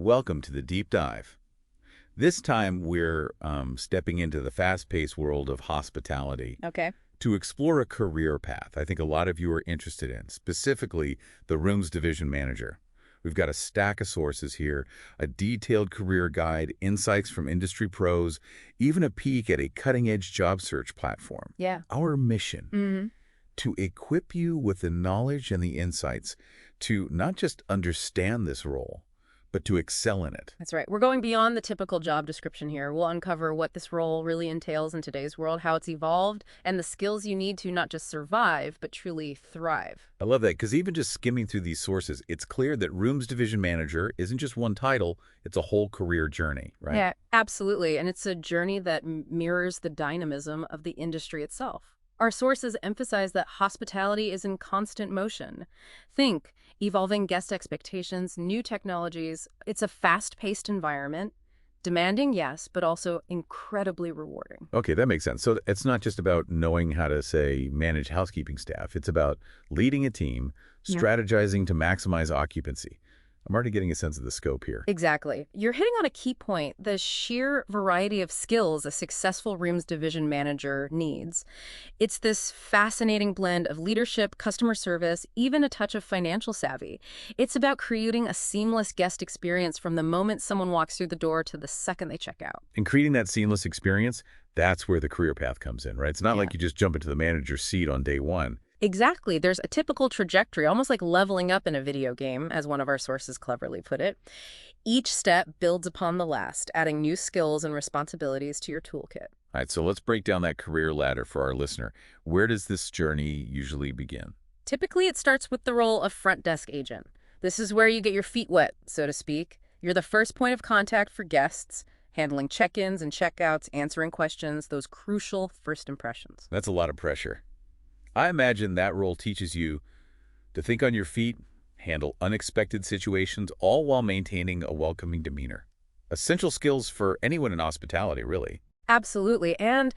Welcome to the deep dive. This time we're stepping into the fast-paced world of hospitality Okay. to explore a career path I think a lot of you are interested in, specifically the rooms division manager. We've got a stack of sources here, a detailed career guide, insights from industry pros, even a peek at a cutting-edge job search platform. Yeah. Our mission, hmm to equip you with the knowledge and the insights to not just understand this role, but to excel in it. That's right. We're going beyond the typical job description here. We'll uncover what this role really entails in today's world, how it's evolved, and the skills you need to not just survive, but truly thrive. I love that because even just skimming through these sources, it's clear that Rooms Division Manager isn't just one title, it's a whole career journey, right? Yeah, absolutely. And it's a journey that mirrors the dynamism of the industry itself. Our sources emphasize that hospitality is in constant motion. Think evolving guest expectations, new technologies. It's a fast-paced environment, demanding, yes, but also incredibly rewarding. Okay, that makes sense. So it's not just about knowing how to, say, manage housekeeping staff. It's about leading a team, Yeah. strategizing to maximize occupancy. I'm already getting a sense of the scope here. Exactly. You're hitting on a key point, the sheer variety of skills a successful rooms division manager needs. It's this fascinating blend of leadership, customer service, even a touch of financial savvy. It's about creating a seamless guest experience from the moment someone walks through the door to the second they check out. And creating that seamless experience, that's where the career path comes in, right? It's not Yeah. like you just jump into the manager's seat on day one. Exactly. There's a typical trajectory, almost like leveling up in a video game, as one of our sources cleverly put it. Each step builds upon the last, adding new skills and responsibilities to your toolkit. All right, so let's break down that career ladder for our listener. Where does this journey usually begin? Typically, it starts with the role of front desk agent. This is where you get your feet wet, so to speak. You're the first point of contact for guests, handling check-ins and check-outs, answering questions, those crucial first impressions. That's a lot of pressure. I imagine that role teaches you to think on your feet, handle unexpected situations, all while maintaining a welcoming demeanor. Essential skills for anyone in hospitality, really. Absolutely, and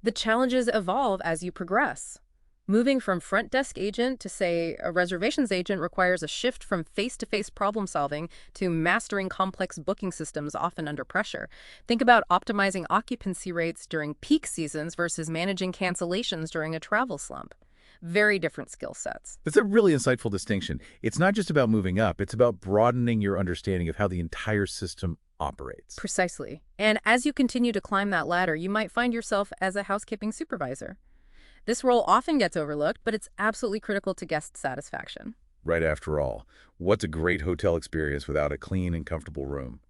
the challenges evolve as you progress. Moving from front desk agent to, say, a reservations agent requires a shift from face-to-face problem solving to mastering complex booking systems often under pressure. Think about optimizing occupancy rates during peak seasons versus managing cancellations during a travel slump. Very different skill sets. That's a really insightful distinction. It's not just about moving up, it's about broadening your understanding of how the entire system operates. Precisely. And as you continue to climb that ladder, you might find yourself as a housekeeping supervisor. This role often gets overlooked, but it's absolutely critical to guest satisfaction. Right after all, what's a great hotel experience without a clean and comfortable room?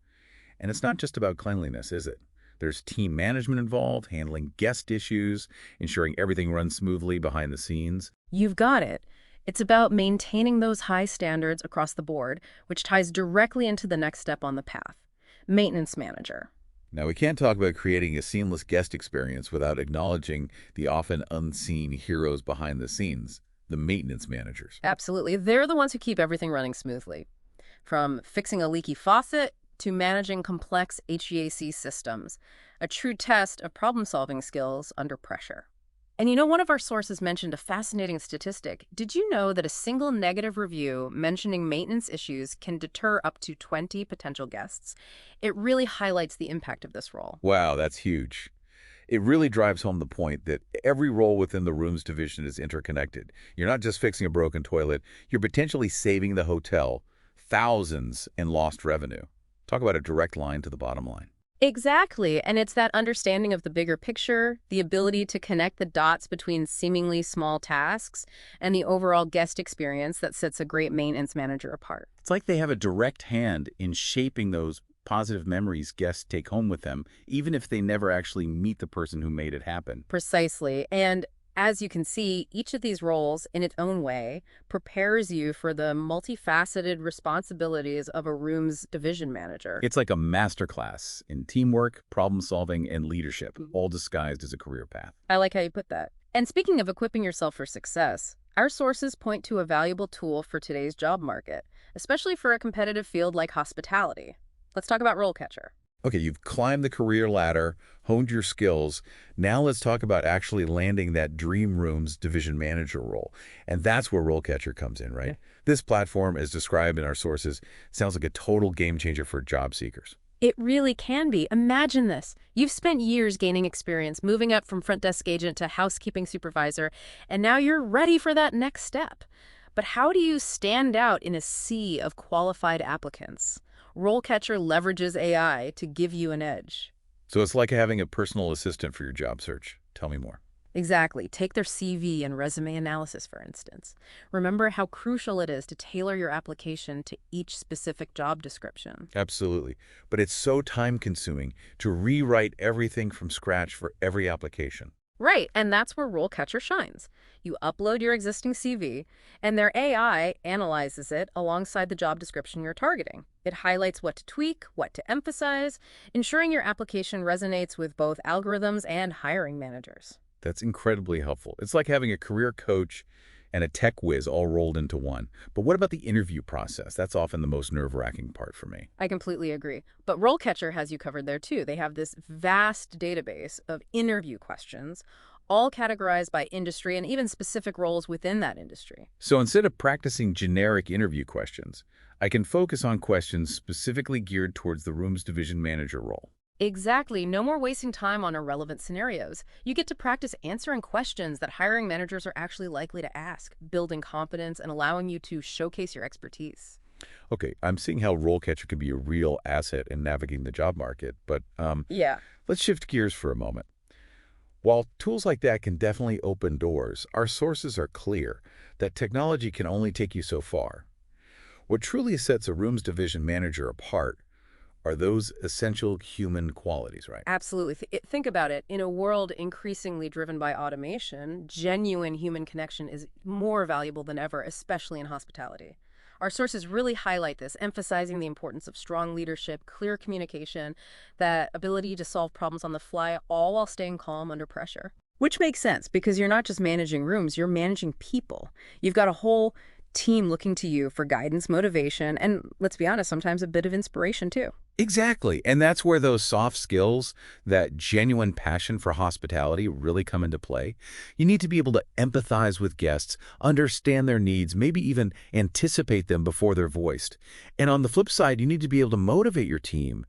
And it's not just about cleanliness, is it? There's team management involved, handling guest issues, ensuring everything runs smoothly behind the scenes. You've got it. It's about maintaining those high standards across the board, which ties directly into the next step on the path. Maintenance manager. Now, we can't talk about creating a seamless guest experience without acknowledging the often unseen heroes behind the scenes, the maintenance managers. Absolutely. They're the ones who keep everything running smoothly. From fixing a leaky faucet to managing complex HVAC systems. A true test of problem-solving skills under pressure. And you know, one of our sources mentioned a fascinating statistic. Did you know that a single negative review mentioning maintenance issues can deter up to 20 potential guests? It really highlights the impact of this role. Wow, that's huge. It really drives home the point that every role within the rooms division is interconnected. You're not just fixing a broken toilet, you're potentially saving the hotel thousands in lost revenue. Talk about a direct line to the bottom line. Exactly, and it's that understanding of the bigger picture, the ability to connect the dots between seemingly small tasks, and the overall guest experience that sets a great maintenance manager apart. It's like they have a direct hand in shaping those positive memories guests take home with them, even if they never actually meet the person who made it happen. Precisely, and as you can see, each of these roles, in its own way, prepares you for the multifaceted responsibilities of a room's division manager. It's like a masterclass in teamwork, problem solving, and leadership, all disguised as a career path. I like how you put that. And speaking of equipping yourself for success, our sources point to a valuable tool for today's job market, especially for a competitive field like hospitality. Let's talk about RoleCatcher. Okay, you've climbed the career ladder, honed your skills. Now let's talk about actually landing that dream room's division manager role. And that's where RoleCatcher comes in, right? Yeah. This platform, as described in our sources, sounds like a total game changer for job seekers. It really can be. Imagine this. You've spent years gaining experience, moving up from front desk agent to housekeeping supervisor, and now you're ready for that next step. But how do you stand out in a sea of qualified applicants? RoleCatcher leverages AI to give you an edge. So it's like having a personal assistant for your job search. Tell me more. Exactly. Take their CV and resume analysis, for instance. Remember how crucial it is to tailor your application to each specific job description. Absolutely. But it's so time-consuming to rewrite everything from scratch for every application. Right, and that's where RoleCatcher shines. You upload your existing CV, and their AI analyzes it alongside the job description you're targeting. It highlights what to tweak, what to emphasize, ensuring your application resonates with both algorithms and hiring managers. That's incredibly helpful. It's like having a career coach and a tech whiz all rolled into one. But what about the interview process? That's often the most nerve-wracking part for me. I completely agree. But RoleCatcher has you covered there too. They have this vast database of interview questions, all categorized by industry and even specific roles within that industry. So instead of practicing generic interview questions, I can focus on questions specifically geared towards the room's division manager role. Exactly. No more wasting time on irrelevant scenarios. You get to practice answering questions that hiring managers are actually likely to ask, building confidence and allowing you to showcase your expertise. Okay, I'm seeing how RoleCatcher can be a real asset in navigating the job market, but Yeah. let's shift gears for a moment. While tools like that can definitely open doors, our sources are clear that technology can only take you so far. What truly sets a room's division manager apart are those essential human qualities, right? Absolutely. Think about it. In a world increasingly driven by automation, genuine human connection is more valuable than ever, especially in hospitality. Our sources really highlight this, emphasizing the importance of strong leadership, clear communication, that ability to solve problems on the fly, all while staying calm under pressure. Which makes sense because you're not just managing rooms, you're managing people. You've got a whole team looking to you for guidance, motivation, and let's be honest, sometimes a bit of inspiration too. Exactly. And that's where those soft skills, that genuine passion for hospitality really come into play. You need to be able to empathize with guests, understand their needs, maybe even anticipate them before they're voiced. And on the flip side, you need to be able to motivate your team,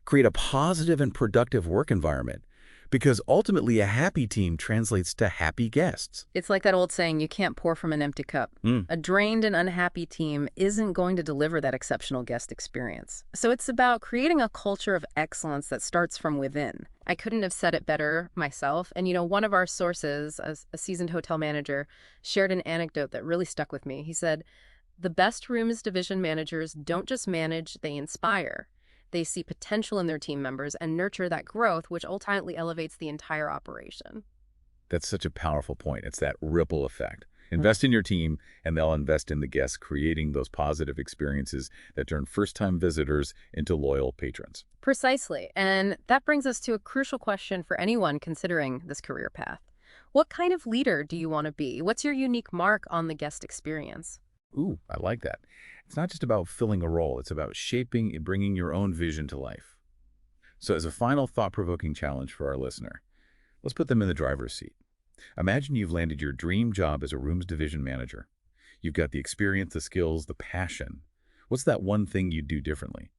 create a positive and productive work environment, because ultimately a happy team translates to happy guests. It's like that old saying, you can't pour from an empty cup. Mm. A drained and unhappy team isn't going to deliver that exceptional guest experience. So it's about creating a culture of excellence that starts from within. I couldn't have said it better myself. And one of our sources, as a seasoned hotel manager, shared an anecdote that really stuck with me. He said, the best rooms division managers don't just manage, they inspire. They see potential in their team members and nurture that growth, which ultimately elevates the entire operation. That's such a powerful point. It's that ripple effect. Invest in your team, and they'll invest in the guests, creating those positive experiences that turn first-time visitors into loyal patrons. Precisely. And that brings us to a crucial question for anyone considering this career path. What kind of leader do you want to be? What's your unique mark on the guest experience? Ooh, I like that. It's not just about filling a role. It's about shaping and bringing your own vision to life. So as a final thought-provoking challenge for our listener, let's put them in the driver's seat. Imagine you've landed your dream job as a rooms division manager. You've got the experience, the skills, the passion. What's that one thing you'd do differently?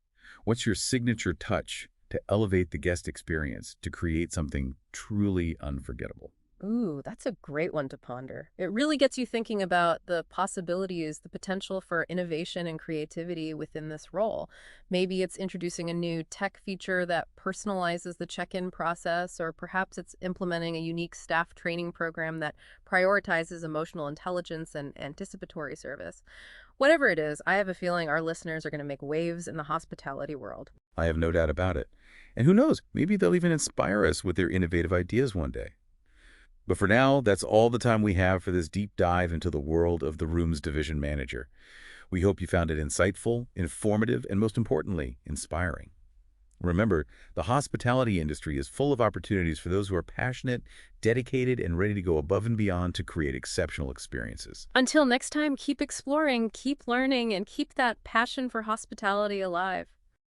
What's your signature touch to elevate the guest experience, to create something truly unforgettable? Ooh, that's a great one to ponder. It really gets you thinking about the possibilities, the potential for innovation and creativity within this role. Maybe it's introducing a new tech feature that personalizes the check-in process, or perhaps it's implementing a unique staff training program that prioritizes emotional intelligence and anticipatory service. Whatever it is, I have a feeling our listeners are going to make waves in the hospitality world. I have no doubt about it. And who knows, maybe they'll even inspire us with their innovative ideas one day. But for now, that's all the time we have for this deep dive into the world of the Rooms Division Manager. We hope you found it insightful, informative, and most importantly, inspiring. Remember, the hospitality industry is full of opportunities for those who are passionate, dedicated, and ready to go above and beyond to create exceptional experiences. Until next time, keep exploring, keep learning, and keep that passion for hospitality alive.